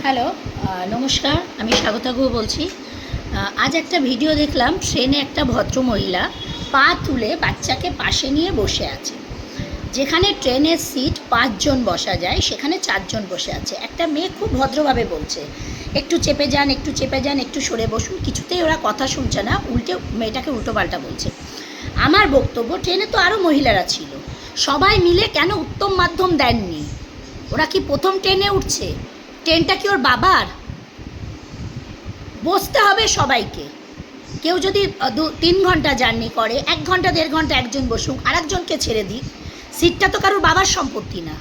Hello, নমস্কার। আমি স্বাগতা গুহ বলছি। আজ একটা ভিডিও দেখলাম, ট্রেনে একটা ভদ্রমহিলা পা তুলে বাচ্চাকে পাশে নিয়ে বসে আছে। যেখানে ট্রেনের সিট 5 জন বসা যায়, সেখানে 4 জন বসে আছে। একটা মেয়ে খুব ভদ্রভাবে বলছে, একটু চেপে যান, একটু চেপে যান, একটু সরে বসুন। কিছুতেই ওরা কথা শুনছে না, উল্টে মেয়েটাকে উল্টোপাল্টা বলছে। আমার বক্তব্য, ট্রেনে তো আরও মহিলারা ছিল, সবাই মিলে কেন উত্তম মাধ্যম দেননি? ওরা কি প্রথম ট্রেনে উঠছে? ট্রেনটা কি ওর বাবার? বসতে হবে সবাইকে। কেউ যদি 3 ঘন্টা জার্নি করে, 1 ঘন্টা 1.5 ঘন্টা একজন বসুক, আর একজনকে ছেড়ে দিক। সিটটা তো কারোর বাবার সম্পত্তি না।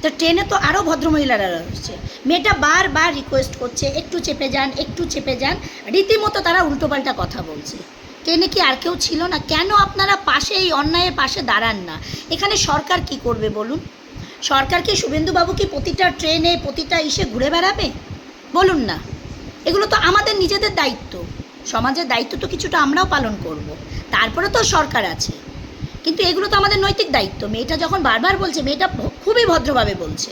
তো ট্রেনে তো আরও ভদ্রমহিলারা রয়েছে। মেয়েটা বারবার রিকোয়েস্ট করছে, একটু চেপে যান, একটু চেপে যান। রীতিমতো তারা উল্টোপাল্টা কথা বলছে। ট্রেনে কি আর কেউ ছিল না? কেন আপনারা পাশে, এই অন্যায়ের পাশে দাঁড়ান না? এখানে সরকার কি করবে বলুন? সরকার কি, শুভেন্দুবাবু কি প্রতিটা ট্রেনে প্রতিটা ইসে ঘুরে বেড়াবে? বলুন না। এগুলো তো আমাদের নিজেদের দায়িত্ব, সমাজের দায়িত্ব তো কিছুটা আমরাও পালন করব। তারপরে তো সরকার আছে, কিন্তু এগুলো তো আমাদের নৈতিক দায়িত্ব। মেয়েটা যখন বারবার বলছে, মেয়েটা খুবই ভদ্রভাবে বলছে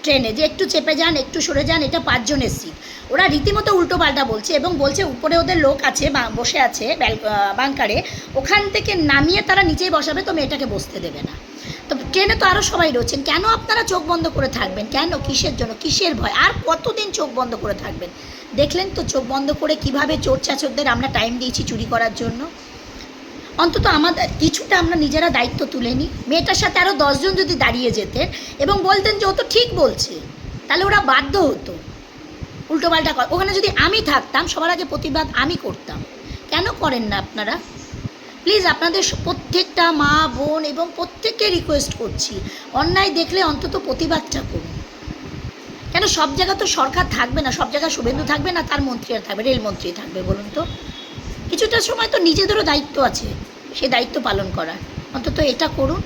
ট্রেনে যে একটু চেপে যান, একটু সরে যান, এটা 5 জনের সিট। ওরা রীতিমতো উল্টোপাল্টা বলছে এবং বলছে উপরে ওদের লোক আছে, বসে আছে বাংকারে, ওখান থেকে নামিয়ে তারা নিচেই বসাবে, তো মেয়েটাকে বসতে দেবে না। তো ট্রেনে তো আরও সবাই রয়েছেন, কেন আপনারা চোখ বন্ধ করে থাকবেন? কেন? কিসের জন্য? কিসের ভয়? আর কতদিন চোখ বন্ধ করে থাকবেন? দেখলেন তো চোখ বন্ধ করে কিভাবে চোর চাচরদের আমরা টাইম দিয়েছি চুরি করার জন্য। অন্তত আমাদের কিছুটা আমরা নিজেরা দায়িত্ব তুলে নিই। মেয়েটার সাথে আরও 10 জন যদি দাঁড়িয়ে যেতেন এবং বলতেন যে ও তো ঠিক বলছে, তাহলে ওরা বাধ্য হতো উল্টোপাল্টা কর। ওখানে যদি আমি থাকতাম, সবার আগে প্রতিবাদ আমি করতাম। কেন করেন না আপনারা? প্লিজ, আপনাদের প্রত্যেকটা মা বোন এবং প্রত্যেককে রিকোয়েস্ট করছি, অন্যায় দেখলে অন্তত প্রতিবাদটা করুন। কেন সব জায়গা তো সরকার থাকবে না, সব জায়গায় শুভেন্দু থাকবে না, তার মন্ত্রীরা থাকবে, রেলমন্ত্রী থাকবে? বলুন তো। কিছুটা সময় তো নিজেদেরও দায়িত্ব আছে, সে দায়িত্ব পালন করার। অন্তত এটা করুন।